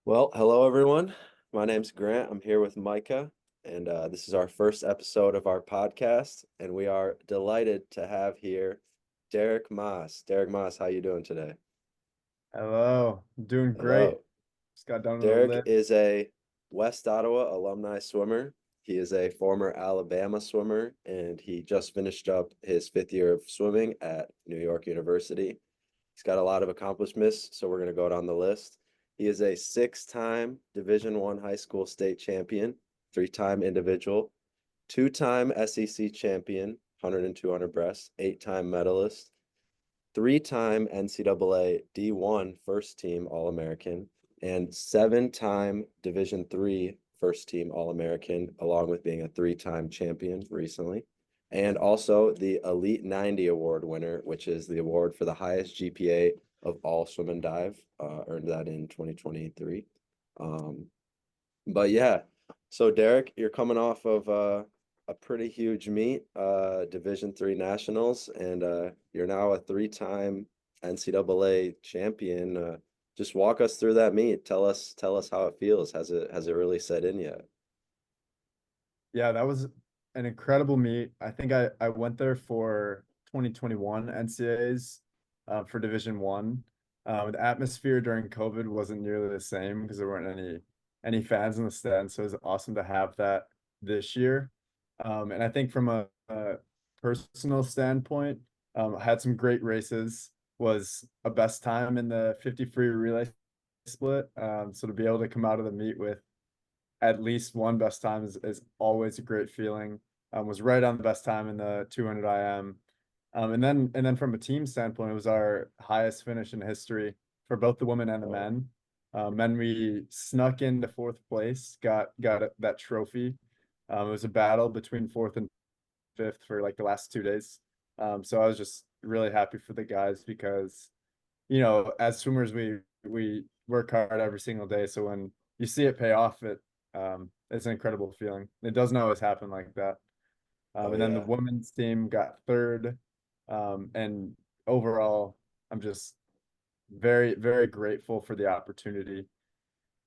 Well, hello everyone. My name's Grant. I'm here with Micah, and this is our first episode of our podcast, and we are delighted to have here Derek Maas. Derek Maas, how you doing today? Hello, I'm doing great. Hello. Just got done with the Derek lift. is a West Ottawa alumni swimmer. He is a former Alabama swimmer, and he just finished up his fifth year of swimming at New York University. He's got a lot of accomplishments, so we're going to go down the list. He is a six-time Division One high school state champion, three-time individual, two-time SEC champion, 100 and 200 breast, eight-time medalist, three-time NCAA D1 first team All-American, and seven-time Division Three first team All-American, along with being a three-time champion recently. And also the Elite 90 Award winner, which is the award for the highest GPA of all swim and dive, earned that in 2023. Um, but yeah, so Derek, you're coming off of a pretty huge meet, Division Three Nationals, and you're now a three-time NCAA champion. Just walk us through that meet. Tell us how it feels. Has it really set in yet? Yeah, that was an incredible meet. I think I went there for 2021 NCAAs for Division One. The atmosphere during COVID wasn't nearly the same because there weren't any fans in the stands, so it was awesome to have that this year. And I think from a personal standpoint, I had some great races. Was a best time in the 50 free relay split. So to be able to come out of the meet with at least one best time is always a great feeling. Was right on the best time in the 200 IM. And then from a team standpoint, it was our highest finish in history for both the women and the Oh, men. Men, we snuck into fourth place, got that trophy. It was a battle between fourth and fifth for like the last 2 days. So I was just really happy for the guys because, as swimmers, we work hard every single day. So when you see it pay off, it's an incredible feeling. It doesn't always happen like that. oh And then the yeah. women's team got third. And overall, I'm just very, very grateful for the opportunity,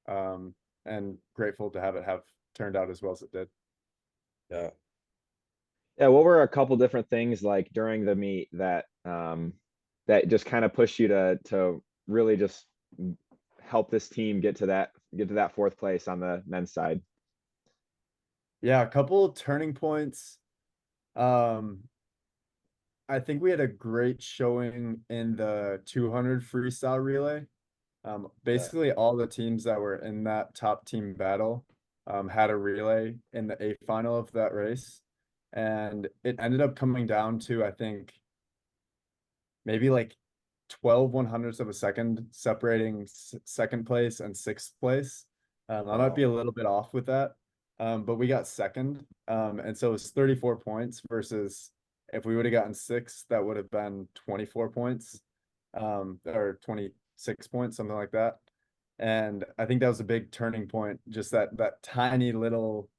um, and grateful to have turned out as well as it did. Yeah. Yeah, what were a couple different things like during the meet that just kind of pushed you to really just help this team get to that fourth place on the men's side? Yeah, a couple turning points. Um, I think we had a great showing in the 200 freestyle relay. Yeah. Basically, all the teams that were in that top team battle had a relay in the A final of that race. And it ended up coming down to, I think, maybe like 12 100ths of a second separating second place and sixth place. I might be Wow. a little bit off with that, but we got second. And so it was 34 points versus if we would have gotten six, that would have been 24 points, or 26 points, something like that. And I think that was a big turning point, just that tiny little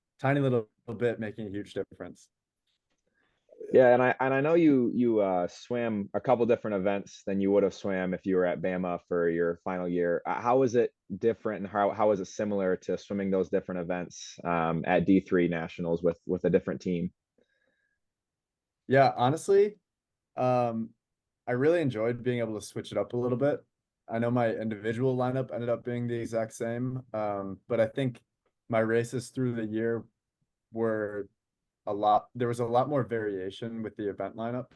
bit making a huge difference. Yeah, and I know you swam a couple different events than you would have swam if you were at Bama for your final year. How was it different, and how was it similar to swimming those different events at D3 Nationals with a different team? Yeah, honestly, Um, I really enjoyed being able to switch it up a little bit. I know my individual lineup ended up being the exact same, but I think my races through the year were there was a lot more variation with the event lineup.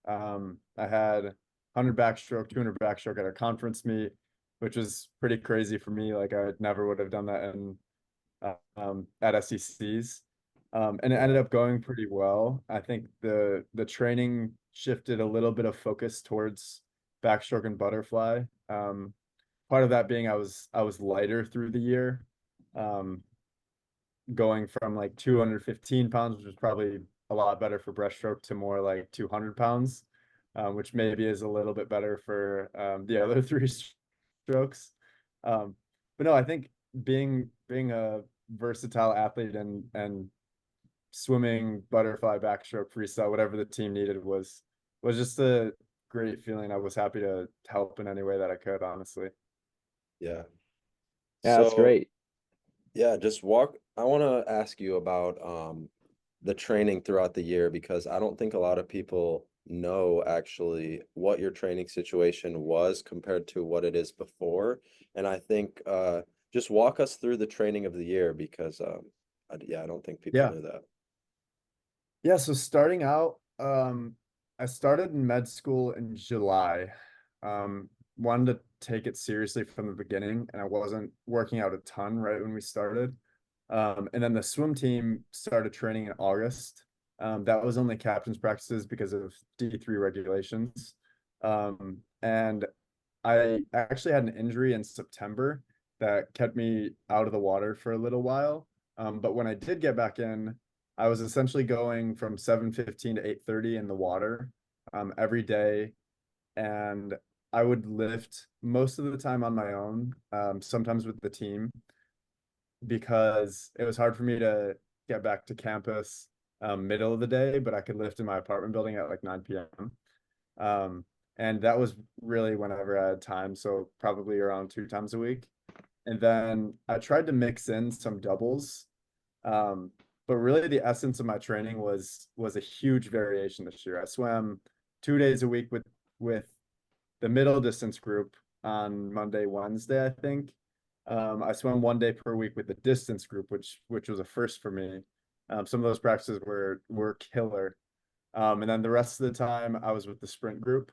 I had 100 backstroke, 200 backstroke at a conference meet, which was pretty crazy for me. Like I never would have done that at SECs. And it ended Yeah. up going pretty well. I think the training shifted a little bit of focus towards backstroke and butterfly. Part of that being I was lighter through the year, um, going from like 215 pounds, which was probably a lot better for breaststroke, to more like 200 pounds, which maybe is a little bit better for the other three strokes. Um, but no, I think being a versatile athlete and swimming, butterfly, backstroke, freestyle, whatever the team needed was just a great feeling. I was happy to help in any way that I could, honestly. Yeah. Yeah, that's So great. yeah, just walk. I want to ask you about the training throughout the year because I don't think a lot of people know actually what your training situation was compared to what it is before. And I think just walk us through the training of the year because yeah, I don't think people Yeah. knew that. Yeah, so starting out, I started in med school in July. Wanted to take it seriously from the beginning, and I wasn't working out a ton right when we started. And then the swim team started training in August. That was only captain's practices because of D3 regulations. And I actually had an injury in September that kept me out of the water for a little while. But when I did get back in, I was essentially going from 7:15 to 8:30 in the water every day, and I would lift most of the time on my own, sometimes with the team, because it was hard for me to get back to campus middle of the day, but I could lift in my apartment building at like 9 p.m. Um, and that was really whenever I had time, so probably around 2 times a week. And then I tried to mix in some doubles, um, but really the essence of my training was a huge variation this year. I swam 2 days a week with the middle distance group on Monday, Wednesday, I think. I swam 1 day per week with the distance group, which was a first for me. Some of those practices were killer. And then the rest of the time I was with the sprint group,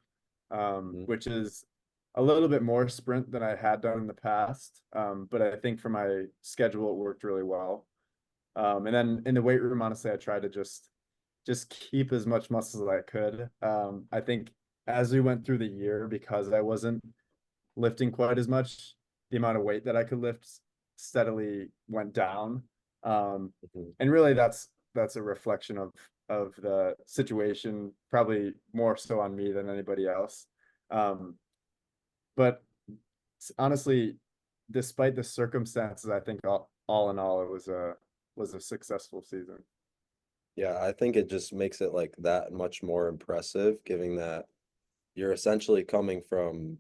Mm. which is a little bit more sprint than I had done in the past. But I think for my schedule, it worked really well. And then in the weight room, honestly, I tried to just keep as much muscle as I could. I think as we went through the year, because I wasn't lifting quite as much, the amount of weight that I could lift steadily went down. Mhm. And really that's a reflection of the situation, probably more so on me than anybody else. Um, but honestly, despite the circumstances, I think all in all, it was a successful season. Yeah, I think it just makes it like that much more impressive, given that you're essentially coming from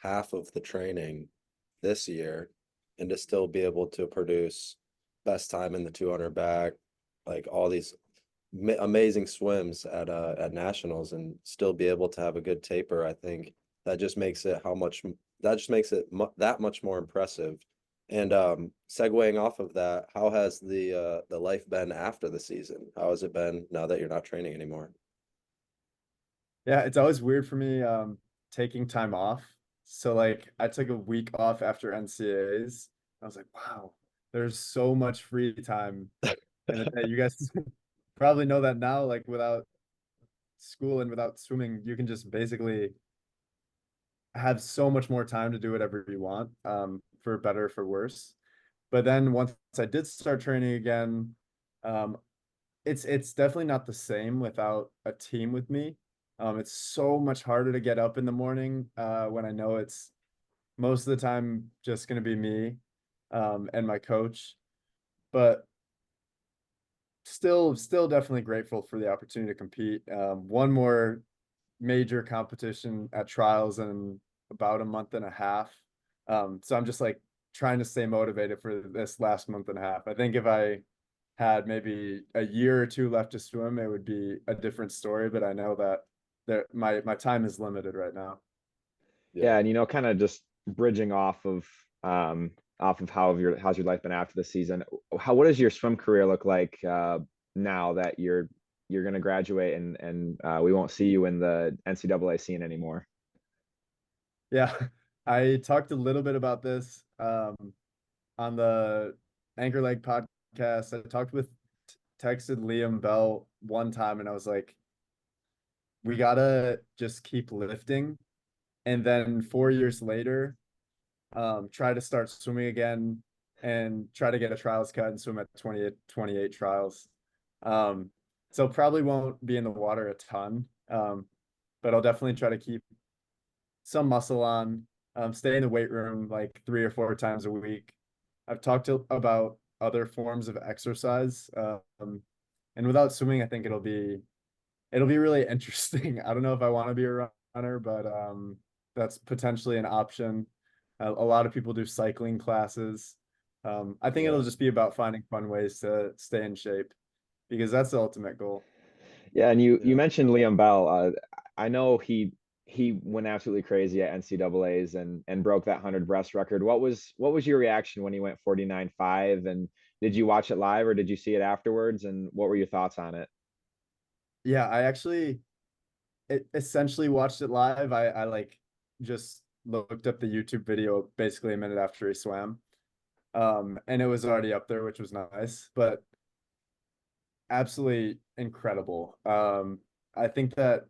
half of the training this year and to still be able to produce best time in the 200 back, like all these amazing swims at nationals and still be able to have a good taper. I think that just makes it that just makes it that much more impressive. And segueing off of that, how has the life been after the season? How has it been now that you're not training anymore? Yeah, it's always weird for me taking time off. So like I took a week off after NCAAs. I was like, wow, there's so much free time in the day. You guys probably know that now, like without school and without swimming, you can just basically have so much more time to do whatever you want, for better, for worse. But then once I did start training again, um, it's definitely not the same without a team with me. It's so much harder to get up in the morning when I know it's most of the time just going to be me and my coach. But still definitely grateful for the opportunity to compete. One more major competition at trials in about a month and a half. So I'm just like trying to stay motivated for this last month and a half. I think if I had maybe a year or two left to swim, it would be a different story. But I know that my time is limited right now. Yeah. Yeah, and kind of just bridging off of how's your life been after the season. What does your swim career look like now that you're gonna graduate and we won't see you in the NCAA scene anymore? Yeah, I talked a little bit about this on the Anchor Leg podcast. I talked with texted Liam Bell one time, and I was like, we gotta just keep lifting. And then 4 years later, try to start swimming again and try to get a trials cut and swim at 28 trials. Um, so probably won't be in the water a ton, but I'll definitely try to keep some muscle on, stay in the weight room like 3 or 4 times a week. I've talked about other forms of exercise, and without swimming, I think it'll be really interesting. I don't know if I want to be a runner, but that's potentially an option. A lot of people do cycling classes. I think it'll Yeah. just be about finding fun ways to stay in shape because that's the ultimate goal. Yeah, and you Yeah. mentioned Liam Bell. I know he went absolutely crazy at NCAA's and broke that 100 breast record. What was your reaction when he went 49.5? And did you watch it live or did you see it afterwards? And what were your thoughts on it? Yeah, I actually essentially watched it live. I like just looked up the YouTube video basically a minute after he swam. And it was already up there, which was nice, but absolutely incredible. I think that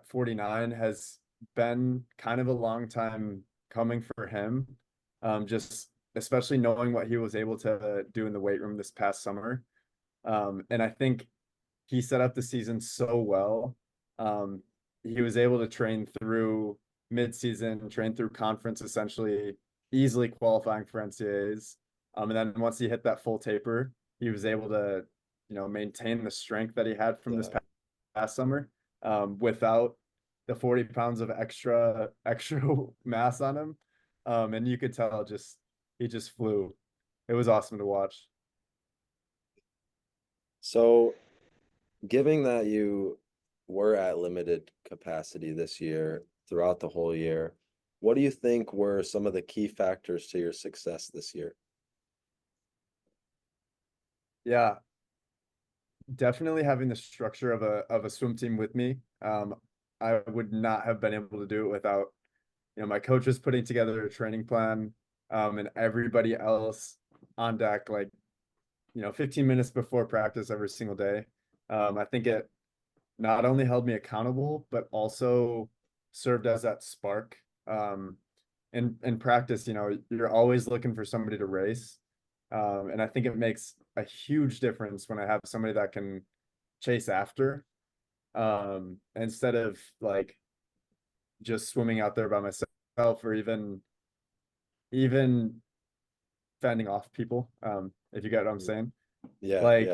49 has been kind of a long time coming for him. Just especially knowing what he was able to do in the weight room this past summer. And I think he set up the season so well. He was able to train through mid-season, train through conference, essentially easily qualifying for NCAAs. And then once he hit that full taper, he was able to, maintain the strength that he had from this Yeah. past summer, without the 40 pounds of extra mass on him. And you could tell he just flew. It was awesome to watch. So, given that you were at limited capacity this year throughout the whole year, what do you think were some of the key factors to your success this year? Yeah, definitely having the structure of a swim team with me. I would not have been able to do it without, my coaches putting together a training plan, and everybody else on deck, like, 15 minutes before practice every single day. I think it not only held me accountable, but also served as that spark. In practice, you're always looking for somebody to race. And I think it makes a huge difference when I have somebody that can chase after, instead of like just swimming out there by myself or even fending off people. If you get what I'm Mm. saying. Yeah, Like,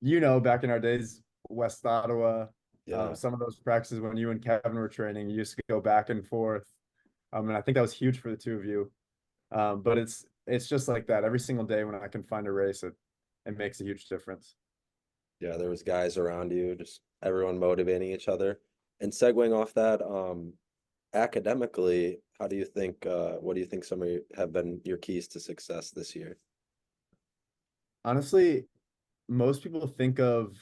yeah, back in our days, West Ottawa, yeah, some of those practices when you and Kevin were training, you used to go back and forth. And I think that was huge for the two of you. But it's just like that every single day when I can find a race, it makes a huge difference. yeah. There was guys around you, just everyone motivating each other. And segueing off that, academically, how do you think, what do you think some of have been your keys to success this year? Honestly, most people think of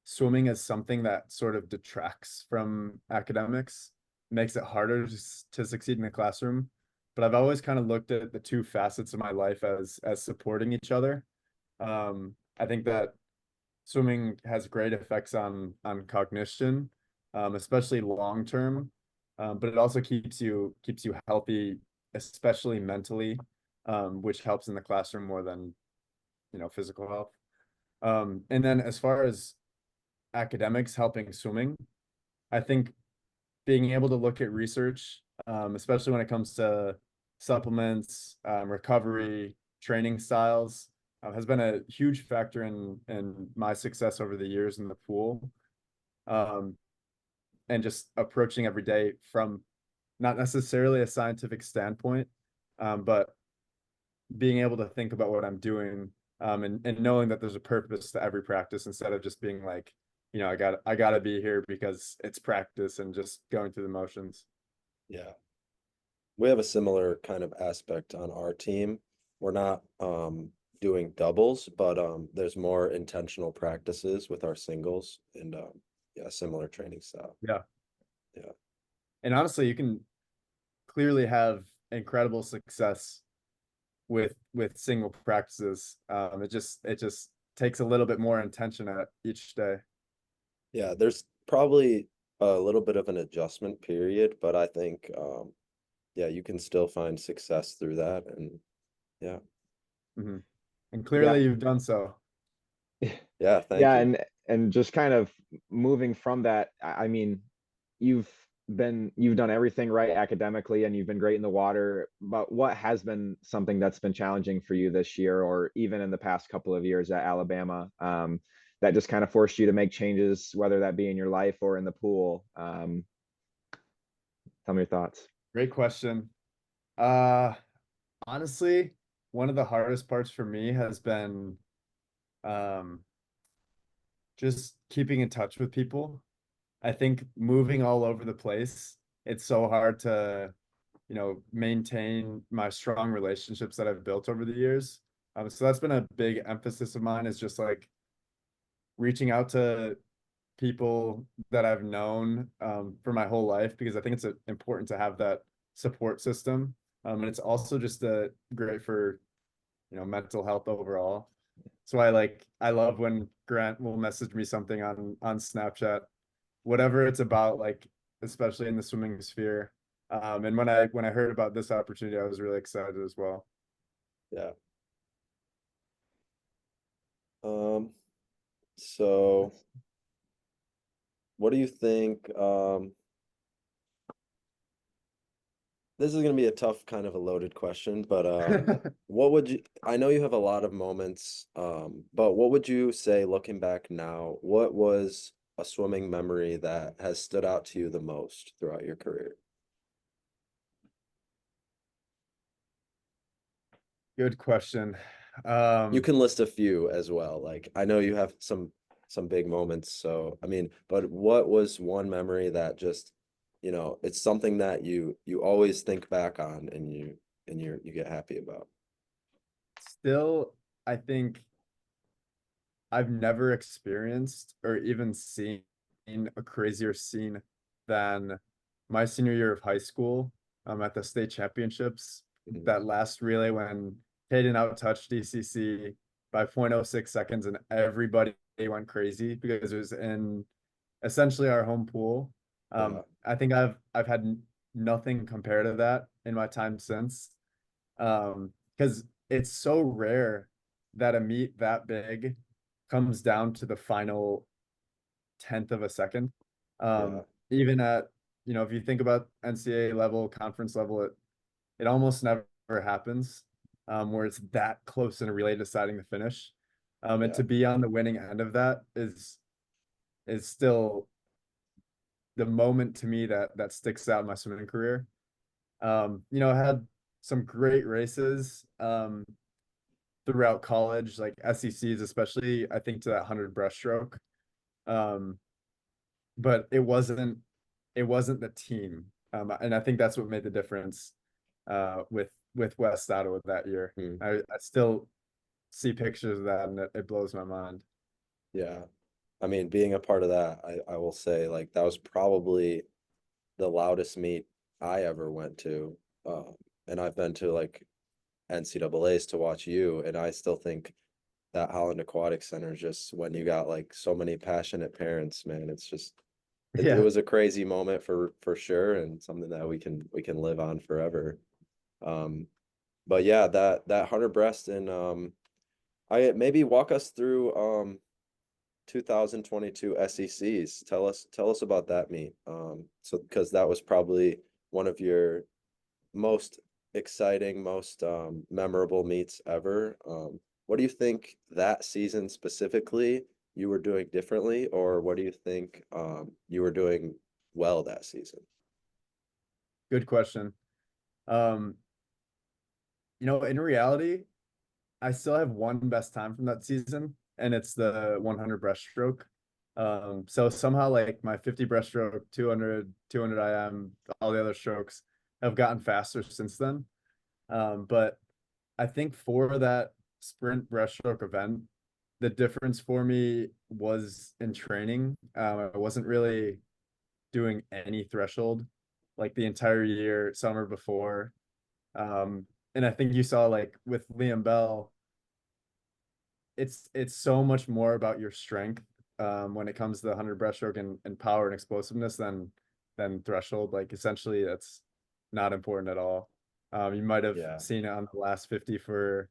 swimming as something that sort of detracts from academics, makes it harder to succeed in the classroom. But I've always kind of looked at the two facets of my life as supporting each other. I think that swimming has great effects on cognition, especially long term. But it also keeps you healthy, especially mentally, which helps in the classroom more than physical health. And then as far as academics helping swimming, I think being able to look at research, especially when it comes to supplements, recovery, training styles, has been a huge factor in my success over the years in the pool. Um, and just approaching every day from not necessarily a scientific standpoint, but being able to think about what I'm doing, and knowing that there's a purpose to every practice instead of just being like, I gotta be here because it's practice and just going through the motions. Yeah. We have a similar kind of aspect on our team. We're not doing doubles, but there's more intentional practices with our singles and yeah, similar training style. Yeah. Yeah. And honestly, you can clearly have incredible success with single practices. It just takes a little bit more intention at each day. Yeah, there's probably a little bit of an adjustment period, but I think yeah, you can still find success through that and yeah. Hmm. And Yeah. clearly you've done so. Yeah, thank Yeah, you. and just kind of moving from that, I mean, you've you've done everything right academically and you've been great in the water, but what has been something that's been challenging for you this year or even in the past couple of years at Alabama, that just kind of forced you to make changes, whether that be in your life or in the pool? Tell me your thoughts. Great question. Uh, Honestly, one of the hardest parts for me has been um just keeping in touch with people. I think moving all over the place, it's so hard to, maintain my strong relationships that I've built over the years. So that's been a big emphasis of mine is just like reaching out to people that I've known for my whole life because I think it's important to have that support system. And it's also just great for, mental health overall. So I love when Grant will message me something on Snapchat, whatever it's about, like especially in the swimming sphere. And when I heard about this opportunity, I was really excited as well. Yeah. So what do you think? This is gonna be a tough kind of a loaded question, but what would you, I know you have a lot of moments, but what would you say looking back now, what was a swimming memory that has stood out to you the most throughout your career? Good question. You can list a few as well. Like I know you have some big moments, so I mean, but what was one memory that just, it's something that you always think back on and you get happy about. Still, I think I've never experienced or even seen a crazier scene than my senior year of high school at the state championships. Mhm. That last relay when Hayden out-touched DCC by 0.06 seconds and everybody went crazy because it was in essentially our home pool. Yeah, I think I've had nothing compared to that in my time since. Because it's so rare that a meet that big comes down to the final tenth of a second. yeah, Even at, if you think about NCAA level, conference level, it almost never happens where it's that close in a relay deciding the finish. And yeah, to be on the winning end of that is still the moment to me that sticks out in my swimming career. I had some great races throughout college, like SECs, especially I think to that 100 breaststroke. Um, but it wasn't the team. And I think that's what made the difference with West Ottawa that year. mm, I still see pictures of that and it blows my mind. yeah. I mean, being a part of that, I will say like that was probably the loudest meet I ever went to. And I've been to like NCAA's to watch you, and I still think that Holland Aquatic Center is just when you got like so many passionate parents, man, it's just it Yeah. was a crazy moment for sure and something that we can live on forever. Um, but yeah, that 100 breast and I maybe walk us through 2022 SECs. Tell us about that meet. So because that was probably one of your most exciting, most memorable meets ever. What do you think that season specifically you were doing differently, or what do you think you were doing well that season? Good question. Um, in reality, I still have one best time from that season, and it's the 100 breaststroke. So somehow like my 50 breaststroke, 200 IM, all the other strokes have gotten faster since then. But I think for that sprint breaststroke event, the difference for me was in training. I wasn't really doing any threshold like the entire year, summer before. And I think you saw like with Liam Bell, it's so much more about your strength when it comes to the 100 breaststroke and power and explosiveness than threshold. Like essentially, that's not important at all. You might have Yeah, seen it on the last 50 for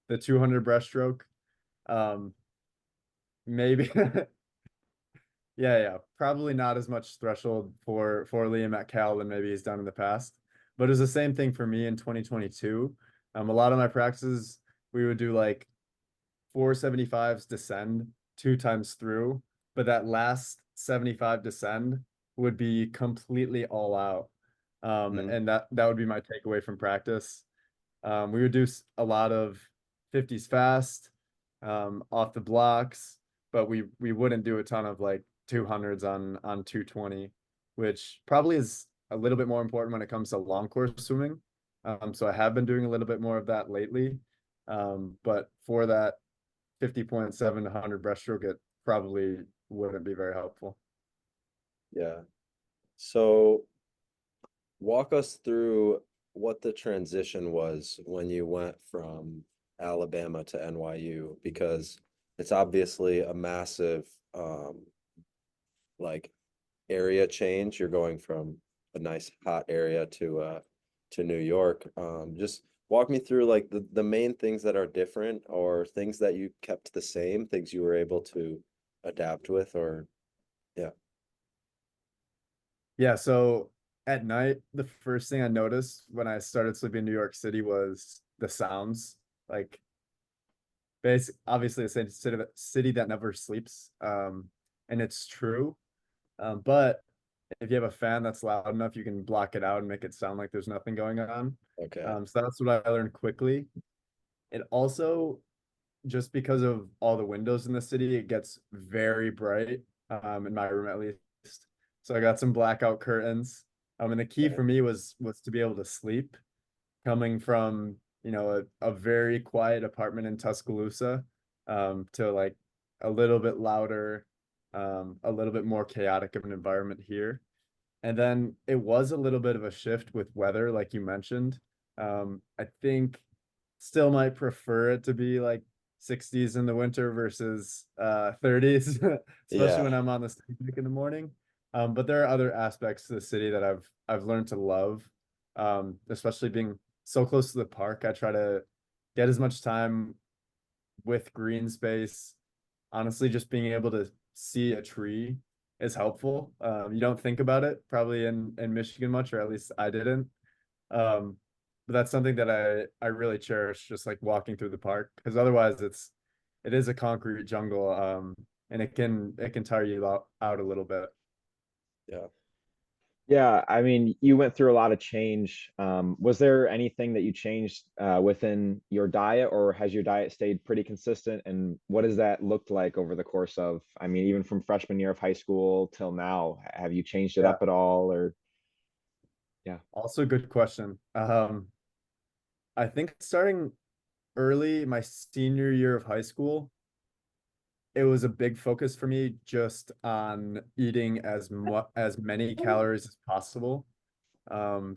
the 200 breaststroke. Um, maybe, yeah, probably not as much threshold for Liam at Cal than maybe he's done in the past. But it was the same thing for me in 2022. A lot of my practices we would do like 475s descend 2 times through, but that last 75 descend would be completely all out. Mhm. And that would be my takeaway from practice. We would do a lot of 50s fast, off the blocks, but we wouldn't do a ton of like 200s on 220, which probably is a little bit more important when it comes to long course swimming. So I have been doing a little bit more of that lately. But for that 50.7 to 100 breaststroke, it probably wouldn't be very helpful. Yeah. So walk us through what the transition was when you went from Alabama to NYU, because it's obviously a massive like area change. You're going from a nice hot area to New York. Just walk me through like the main things that are different or things that you kept the same, things you were able to adapt with or yeah. Yeah, so at night, the first thing I noticed when I started sleeping in New York City was the sounds. Like, obviously, it's a city that never sleeps. And it's true. But if you have a fan that's loud enough, you can block it out and make it sound like there's nothing going on. Okay. So that's what I learned quickly. It also, just because of all the windows in the city, it gets very bright, in my room at least. So I got some blackout curtains. And the key Okay. for me was to be able to sleep, coming from, a very quiet apartment in Tuscaloosa, to like a little bit louder, a little bit more chaotic of an environment here. And then it was a little bit of a shift with weather, like you mentioned. I think still might prefer it to be like 60s in the winter versus 30s, especially when Yeah. I'm on the street bike in the morning. But there are other aspects to the city that I've learned to love, especially being so close to the park. I try to get as much time with green space. Honestly, just being able to see a tree is helpful. You don't think about it probably in Michigan much, or at least I didn't. Um, but that's something that I really cherish, just like walking through the park, because otherwise it is a concrete jungle, and it can tire you out a little bit. Yeah. Yeah, I mean, you went through a lot of change. Was there anything that you changed within your diet, or has your diet stayed pretty consistent? And what has that looked like over the course of, I mean, even from freshman year of high school till now? Have you changed it Yeah, up at all, or yeah? also good question. I think starting early my senior year of high school, it was a big focus for me just on eating as many calories as possible,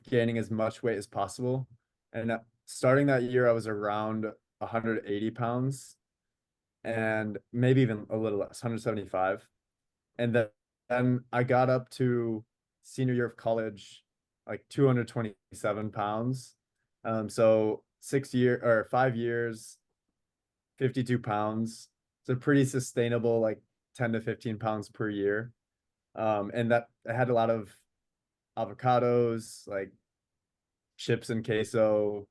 gaining as much weight as possible. And starting that year, I was around 180 pounds, and maybe even a little less, 175. And then I got up to senior year of college, like 227 pounds. So 6 year or 5 years, 52 pounds. It's a pretty sustainable, like 10 to 15 pounds per year. And that I had a lot of avocados, like chips and queso,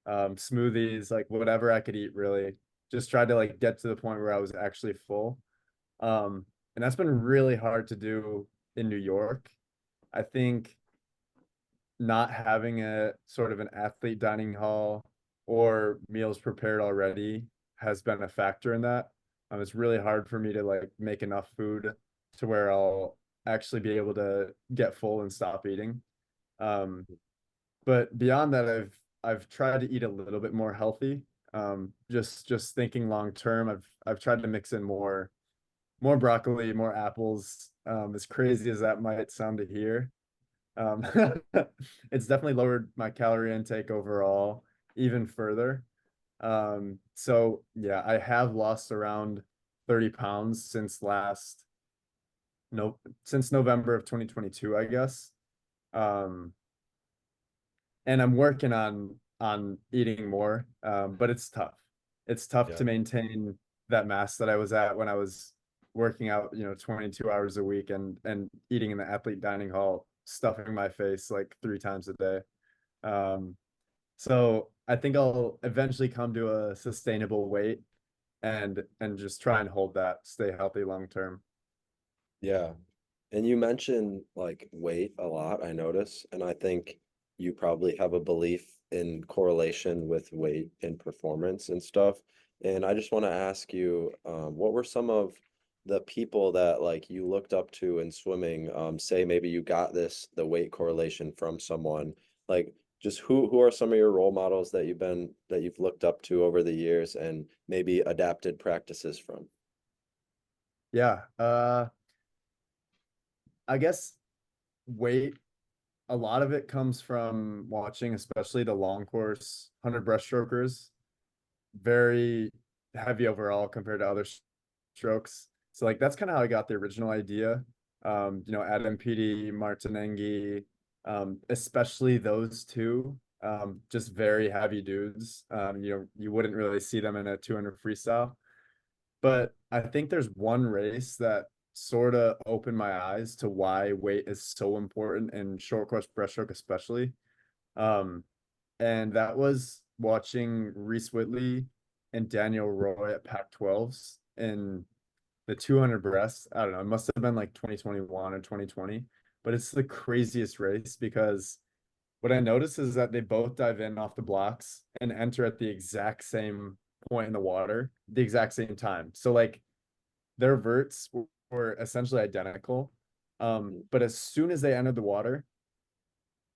smoothies, like whatever I could eat really. Just tried to like get to the point where I was actually full. And that's been really hard to do in New York. I think not having a sort of an athlete dining hall or meals prepared already has been a factor in that. It's really hard for me to like make enough food to where I'll actually be able to get full and stop eating. Um, but beyond that, I've tried to eat a little bit more healthy. Just thinking long term, I've tried to mix in more broccoli, more apples. As crazy as that might sound to hear, um, it's definitely lowered my calorie intake overall even further. So yeah, I have lost around 30 pounds since no, since November of 2022, I guess. Um, and I'm working on eating more, but it's tough. It's tough Yeah. to maintain that mass that I was at when I was working out, 22 hours a week and eating in the athlete dining hall, stuffing my face like 3 times a day. Um, so I think I'll eventually come to a sustainable weight and just try and hold that, stay healthy long term. Yeah. And you mentioned like weight a lot, I notice, and I think you probably have a belief in correlation with weight and performance and stuff. And I just want to ask you, what were some of the people that like you looked up to in swimming? Say maybe you got the weight correlation from someone. Like just who are some of your role models that you've looked up to over the years and maybe adapted practices from? Yeah. I guess weight, a lot of it comes from watching, especially the long course 100 breaststrokers. Very heavy overall compared to other strokes. So like that's kind of how I got the original idea. Adam Peaty, Martinengi, especially those two, just very heavy dudes. You wouldn't really see them in a 200 freestyle. But I think there's one race that sort of opened my eyes to why weight is so important in short course breaststroke, especially. Um, and that was watching Reese Whitley and Daniel Roy at Pac-12s in the 200 breast. I don't know, it must have been like 2021 or 2020, but it's the craziest race because what I noticed is that they both dive in off the blocks and enter at the exact same point in the water, the exact same time. So like their verts were essentially identical. But as soon as they entered the water,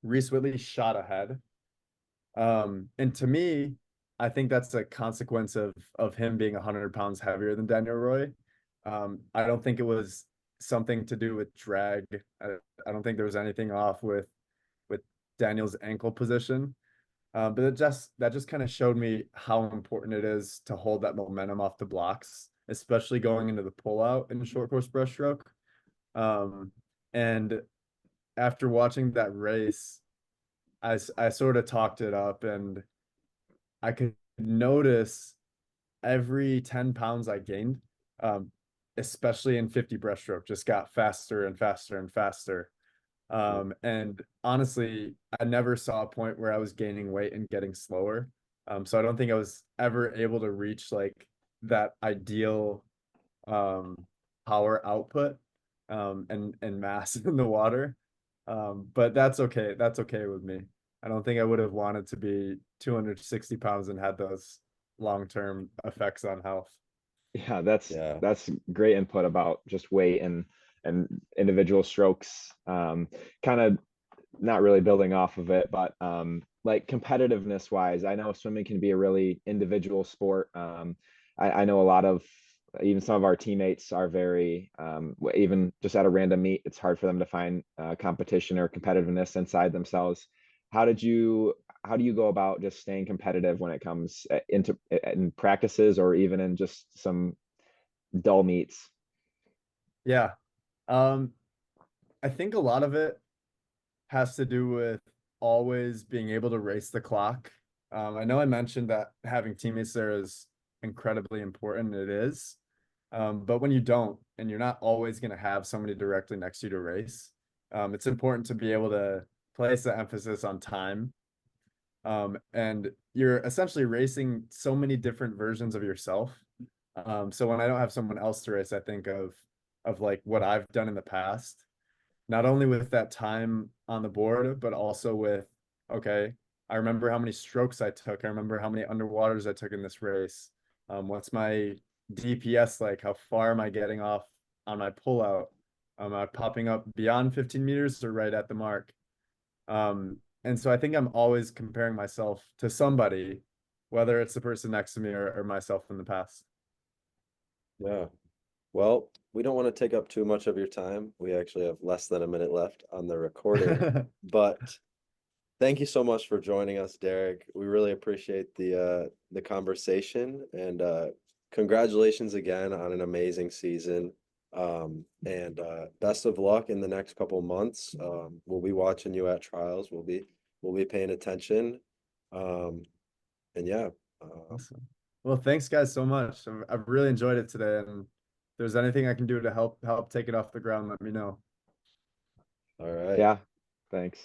Reese Whitley shot ahead. And to me, I think that's a consequence of him being 100 pounds heavier than Daniel Roy. I don't think it was something to do with drag. I don't think there was anything off with Daniel's ankle position. But that just kind of showed me how important it is to hold that momentum off the blocks, especially going into the pullout in short course breaststroke. Um, and after watching that race, I sort of talked it up, and I could notice every 10 pounds I gained, um, especially in 50 breaststroke, just got faster and faster and faster. And honestly, I never saw a point where I was gaining weight and getting slower. So I don't think I was ever able to reach like that ideal um power output and mass in the water. But that's okay. That's okay with me. I don't think I would have wanted to be 260 pounds and had those long-term effects on health. Yeah, that's Yeah. that's great input about just weight and individual strokes. Kind of not really building off of it, but like competitiveness wise, I know swimming can be a really individual sport. I know a lot of even some of our teammates are very even just at a random meet, it's hard for them to find competition or competitiveness inside themselves. How did you how do you go about just staying competitive when it comes into in practices or even in just some dull meets? Yeah. Um, I think a lot of it has to do with always being able to race the clock. I know I mentioned that having teammates there is incredibly important. It is. But when you don't, and you're not always going to have somebody directly next to you to race, it's important to be able to place the emphasis on time. And you're essentially racing so many different versions of yourself. So when I don't have someone else to race, I think of like what I've done in the past, not only with that time on the board, but also with, okay, I remember how many strokes I took. I remember how many underwaters I took in this race. What's my DPS like? How far am I getting off on my pullout? Am I popping up beyond 15 meters or right at the mark? And so I think I'm always comparing myself to somebody, whether it's the person next to me or myself in the past. Yeah. Well, we don't want to take up too much of your time. We actually have less than a minute left on the recording, but thank you so much for joining us, Derek. We really appreciate the conversation and congratulations again on an amazing season. And best of luck in the next couple months. We'll be watching you at trials. We'll be paying attention. Um, and yeah, Awesome. Well, thanks guys so much. I've really enjoyed it today, and if there's anything I can do to help take it off the ground, let me know. all right. Yeah, thanks.